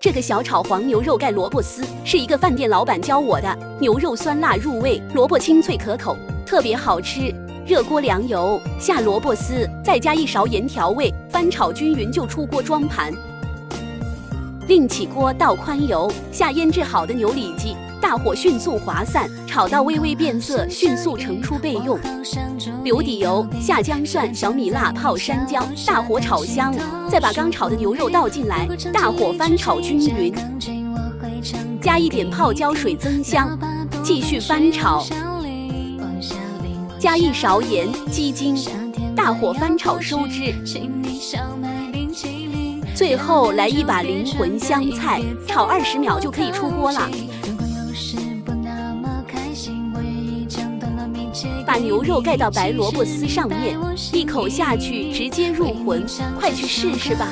这个小炒黄牛肉盖萝卜丝是一个饭店老板教我的，牛肉酸辣入味，萝卜清脆可口，特别好吃。热锅凉油，下萝卜丝，再加1勺盐调味，翻炒均匀就出锅装盘。另起锅倒宽油，下腌制好的牛里脊，大火迅速滑散，炒到微微变色，迅速盛出备用。留底油，下姜蒜、小米辣泡山椒，大火炒香，再把刚炒的牛肉倒进来，大火翻炒均匀，加一点泡椒水增香，继续翻炒，加1勺盐、鸡精，大火翻炒收汁。最后来一把灵魂香菜，炒20秒就可以出锅了。把牛肉盖到白萝卜丝上面，一口下去直接入魂，快去试试吧。